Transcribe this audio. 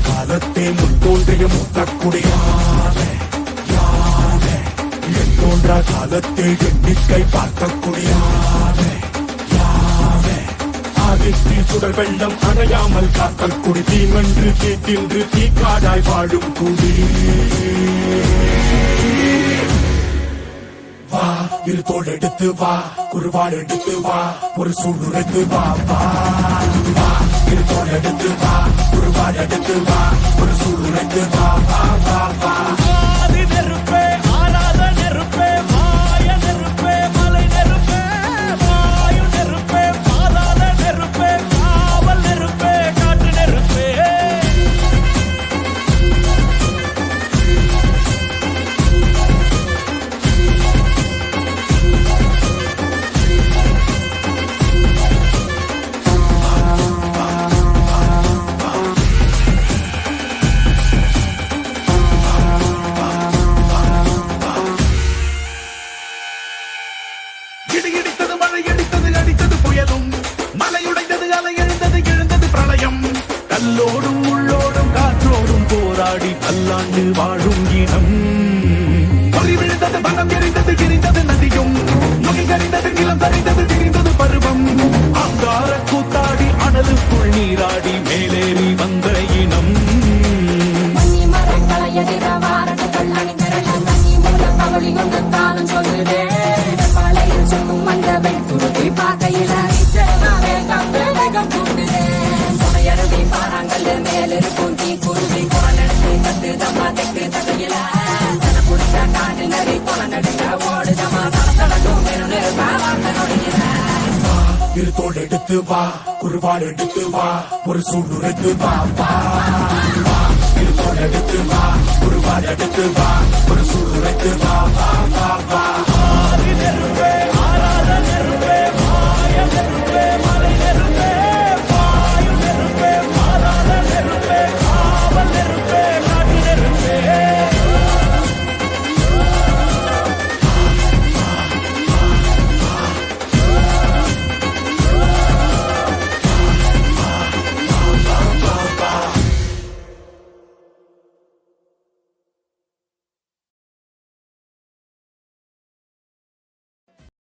காலத்தே முன் தோன்றிய மூத்தக்குடியானே யானே என் தோன்றா காலத்தே எண்ணிக்கை பார்க்கக்கூடியானே யானே ஆதித்தி சுடர் வெள்ளம் அணையாமல் காக்கக்குடி தீமென்று தீத்தின்று தீக்காடாய் வாழும் குடி வா இரு தோள் எடுத்து வா குருவாள் எடுத்து வா ஒரு சூடுரைத்து வா வா வா இரு தோள் எடுத்து வா குருவாள் எடுத்து வா ஒரு சூடுரைத்து வா வா வா வா ஆதி நெருப்பே ஆராத நெருப்பே மாய நெருப்பே மலை நெருப்பே வாயு நெருப்பே பாதாள நெருப்பே காவல் நெருப்பே காட்டு நெருப்பே இடித்தது மழை அடித்தது அடித்தது புயலும் மலையுடைந்தது அலை எழுந்தது எழுந்தது பிரளயம் கல்லோடும் உள்ளோடும் காற்றோடும் போராடி பல்லாண்டு வாழும் இனம் பொறி விழுந்தது பணம் எரிந்தது எரிந்தது நதியும் நுகை கரிந்தது நிலம் சரிந்தது திரிந்தது பருவம் அங்கார கூத்தாடி அனலுக்குள் நீராடி மேலேறி வந்த இனம் பார்க்கையில பாறாங்கல்ல மேலிருக்கும் தீ குருவி குரல் எடுத்து கத்து தம்மா தெக்கு தகையில புடிச்ச காட்டு நரி குல நடுங்க ஓடுதம்மா சடக்கும் இரு தோள் எடுத்து வா குருவாள் எடுத்து வா ஒரு சூடுரைத்து வா வா வா இரு தோள் எடுத்து வா குருவாள் எடுத்து வா ஒரு சூடு